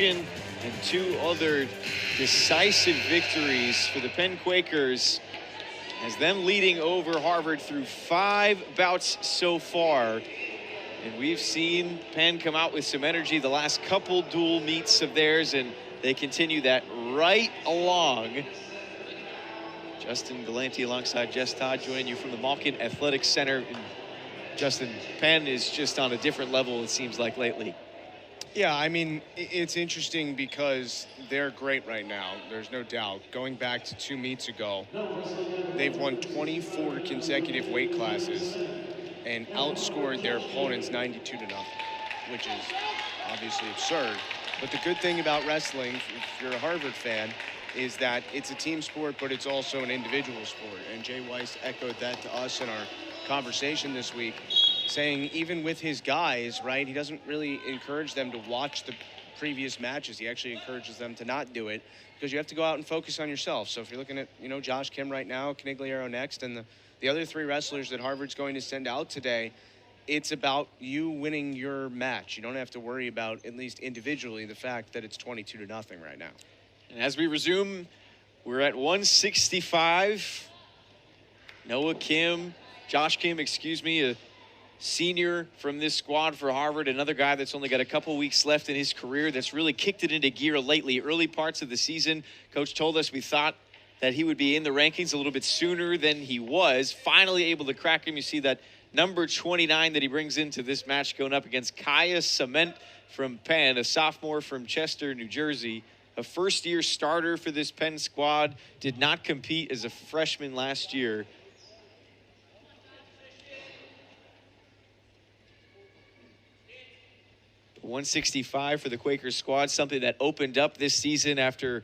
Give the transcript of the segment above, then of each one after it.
And two other decisive victories for the Penn Quakers, as them leading over Harvard through 5 bouts so far. And we've seen Penn come out with some energy the last couple dual meets of theirs, and they continue that right along. Justin Galante alongside Jess Todd joining you from the Malkin Athletic Center. And Justin, Penn is just on a different level, it seems like, lately. Yeah, I mean, it's interesting because they're great right now. There's no doubt. Going back to 2 meets ago, they've won 24 consecutive weight classes and outscored their opponents 92-0, which is obviously absurd. But the good thing about wrestling, if you're a Harvard fan, is that it's a team sport, but it's also an individual sport. And Jay Weiss echoed that to us in our conversation this week, saying even with his guys, right, he doesn't really encourage them to watch the previous matches. He actually encourages them to not do it because you have to go out and focus on yourself. So if you're looking at, Josh Kim right now, Canigliaro next, and the other 3 wrestlers that Harvard's going to send out today, it's about you winning your match. You don't have to worry about, at least individually, the fact that it's 22-0 right now. And as we resume, we're at 165. Josh Kim, a senior from this squad for Harvard, another guy that's only got a couple weeks left in his career that's really kicked it into gear lately. Early parts of the season, Coach told us we thought that he would be in the rankings a little bit sooner than he was. Finally able to crack him. You see that number 29 that he brings into this match going up against Sement from Penn, a sophomore from Chester, New Jersey. A first-year starter for this Penn squad, did not compete as a freshman last year. .165 for the Quakers squad, something that opened up this season after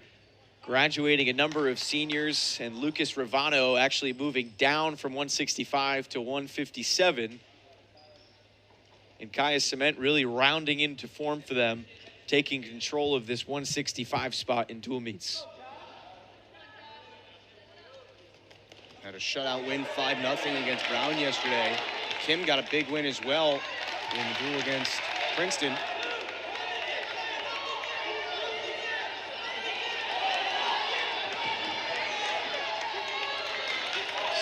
graduating a number of seniors, and Lucas Ravano actually moving down from 165 to 157. And Sement really rounding into form for them, taking control of this 165 spot in dual meets. Had a shutout win, 5-0 against Brown yesterday. Kim got a big win as well in the duel against Princeton.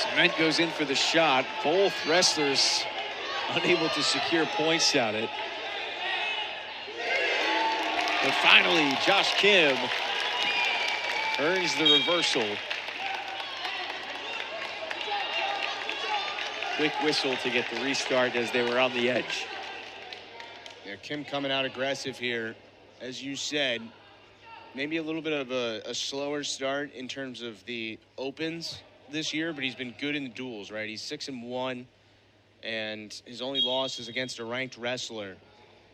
Sement goes in for the shot. Both wrestlers unable to secure points at it. But finally, Josh Kim earns the reversal. Quick whistle to get the restart as they were on the edge. Yeah, Kim coming out aggressive here. As you said, maybe a little bit of a slower start in terms of the opens this year, but he's been good in the duels, right? He's 6-1, and his only loss is against a ranked wrestler.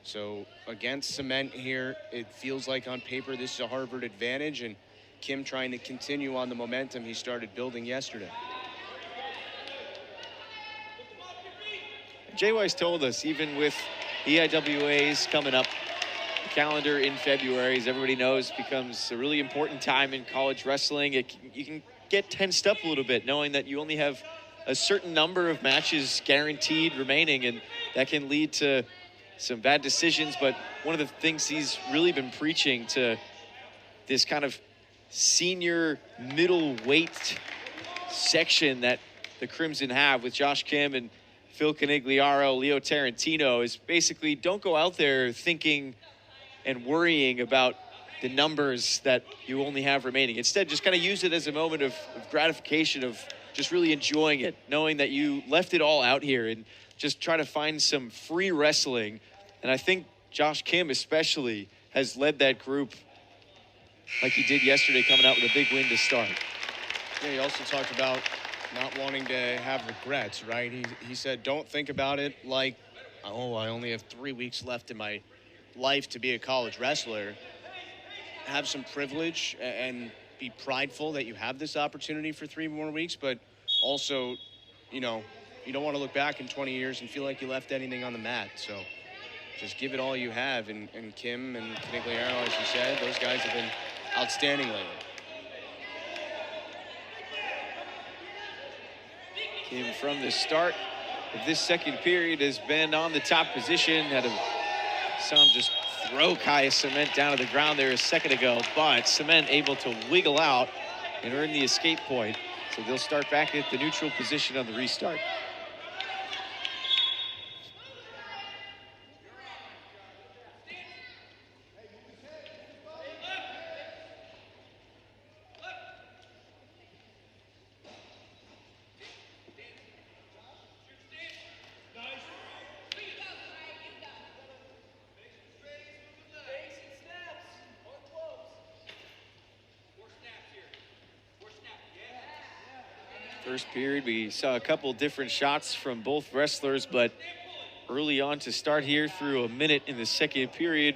So against Sement here, it feels like on paper this is a Harvard advantage, and Kim trying to continue on the momentum he started building yesterday. Jay Weiss told us, even with EIWAs coming up, the calendar in February, as everybody knows, becomes a really important time in college wrestling. You can get tensed up a little bit knowing that you only have a certain number of matches guaranteed remaining, and that can lead to some bad decisions. But one of the things he's really been preaching to this kind of senior middleweight section that the Crimson have with Josh Kim and Phil Canigliaro, Leo Tarantino, is basically don't go out there thinking and worrying about the numbers that you only have remaining. Instead, just kind of use it as a moment of gratification, of just really enjoying it, knowing that you left it all out here, and just try to find some free wrestling. And I think Josh Kim especially has led that group like he did yesterday, coming out with a big win to start. Yeah, he also talked about not wanting to have regrets, right? He said, don't think about it like, oh, I only have 3 weeks left in my life to be a college wrestler. Have some privilege and be prideful that you have this opportunity for 3 more weeks, but also, you don't want to look back in 20 years and feel like you left anything on the mat. So just give it all you have. And Kim and Canigliaro, as you said, those guys have been outstanding lately. Kim, from the start of this second period, has been on the top position. Had some just throw Kaya Sement down to the ground there a second ago, but Sement able to wiggle out and earn the escape point. So they'll start back at the neutral position on the restart. First period, we saw a couple different shots from both wrestlers, but early on to start here through a minute in the second period.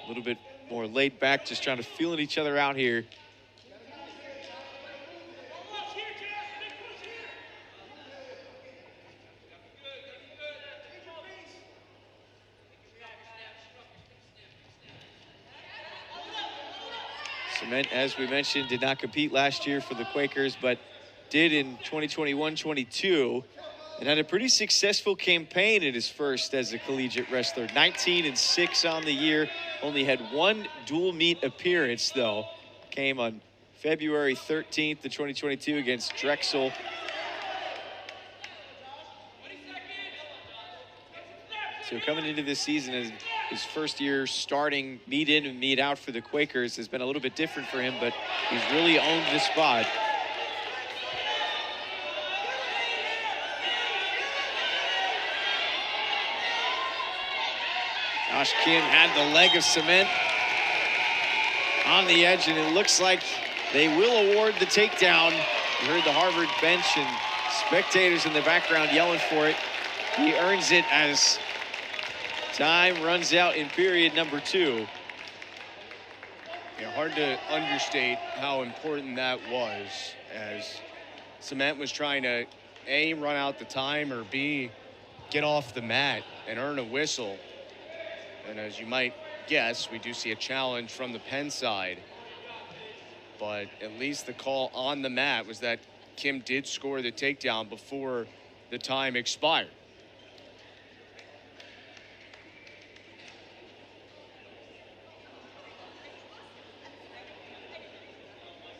A little bit more laid back, just trying to feeling each other out here. Sement, as we mentioned, did not compete last year for the Quakers, but did in 2021-22 and had a pretty successful campaign in his first as a collegiate wrestler. 19-6 on the year. Only had one dual meet appearance, though. Came on February 13th of 2022 against Drexel. So coming into this season as his first year starting meet in and meet out for the Quakers has been a little bit different for him, but he's really owned the spot. Josh Kim had the leg of Sement on the edge, and it looks like they will award the takedown. You heard the Harvard bench and spectators in the background yelling for it. He earns it as time runs out in period number 2. Yeah, hard to understate how important that was, as Sement was trying to A, run out the time, or B, get off the mat and earn a whistle. And as you might guess, we do see a challenge from the Penn side. But at least the call on the mat was that Kim did score the takedown before the time expired.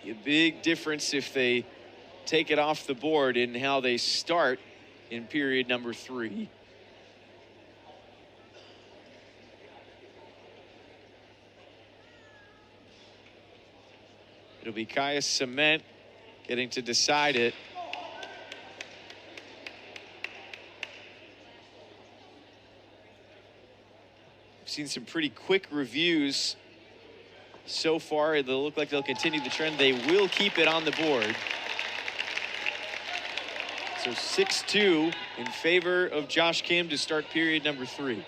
A big difference if they take it off the board in how they start in period number 3. It'll be Kaya Sement getting to decide it. I've seen some pretty quick reviews so far. They'll look like they'll continue the trend. They will keep it on the board. So 6-2 in favor of Josh Kim to start period number 3.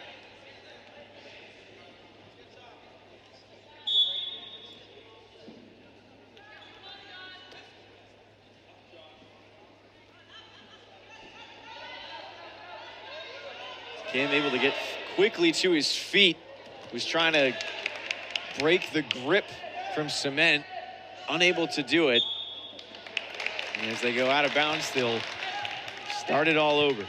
Kim able to get quickly to his feet. Was trying to break the grip from Sement. Unable to do it. And as they go out of bounds, they'll start it all over.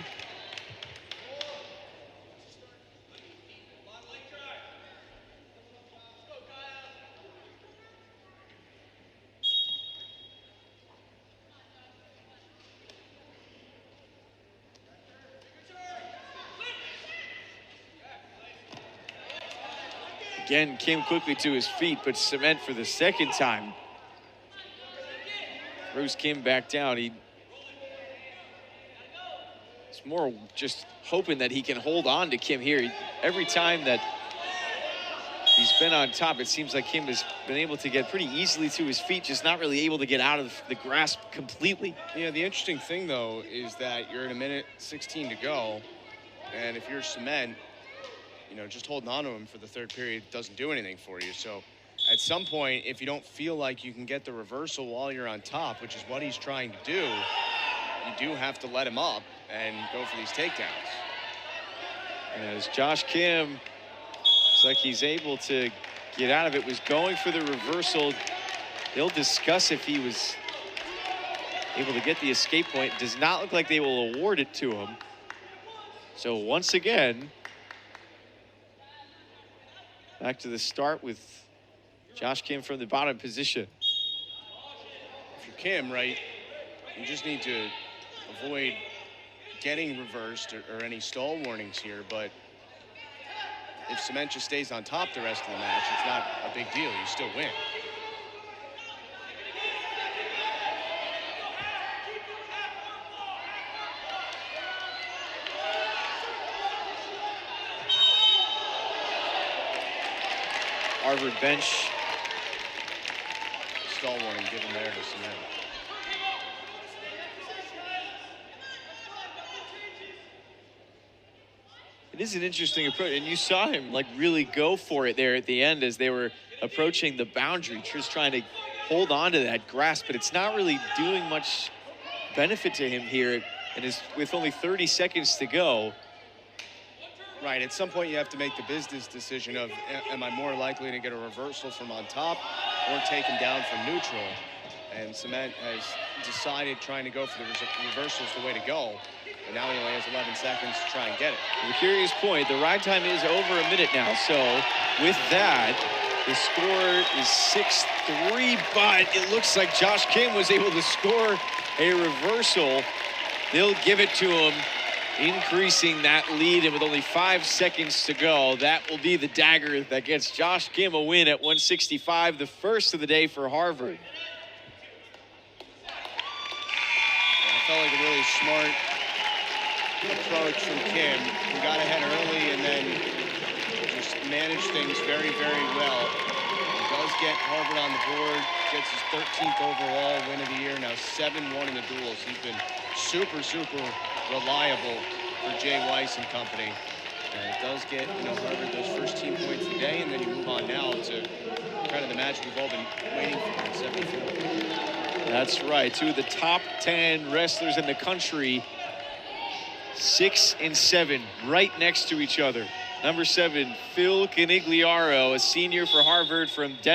Again, Kim quickly to his feet, but Sement for the second time throws Kim back down. It's more just hoping that he can hold on to Kim here. Every time that he's been on top, it seems like Kim has been able to get pretty easily to his feet, just not really able to get out of the grasp completely. Yeah, the interesting thing, though, is that you're in a minute 16 to go, and if you're Sement, you know, just holding on to him for the third period doesn't do anything for you. So at some point, if you don't feel like you can get the reversal while you're on top, which is what he's trying to do, you do have to let him up and go for these takedowns. As Josh Kim, looks like he's able to get out of it, was going for the reversal. They'll discuss if he was able to get the escape point. Does not look like they will award it to him. So once again, back to the start with Josh Kim from the bottom position. If you're Kim, right, you just need to avoid getting reversed or any stall warnings here. But if Sement just stays on top the rest of the match, it's not a big deal. You still win. Harvard bench. Stall warning given there to Sement. It is an interesting approach, and you saw him like really go for it there at the end as they were approaching the boundary, just trying to hold on to that grasp, but it's not really doing much benefit to him here, and is with only 30 seconds to go. Right, at some point you have to make the business decision of, am I more likely to get a reversal from on top or take him down from neutral? And Sement has decided trying to go for the reversal is the way to go. And now he only has 11 seconds to try and get it. The curious point, the ride time is over a minute now. So with that, the score is 6-3, but it looks like Josh Kim was able to score a reversal. They'll give it to him, increasing that lead, and with only 5 seconds to go, that will be the dagger that gets Josh Kim a win at 165, the first of the day for Harvard. I felt like a really smart approach from Kim, who got ahead early and then just managed things very, very well. He does get Harvard on the board, gets his 13th overall win of the year, now 7-1 in the duels. He's been super, super reliable for Jay Weiss and company. And it does get, Harvard those first team points of the day, and then you move on now to kind of the match we've all been waiting for in 74. That's right, two of the top 10 wrestlers in the country, 6 and 7, right next to each other. Number 7, Phil Canigliaro, a senior for Harvard from Denver.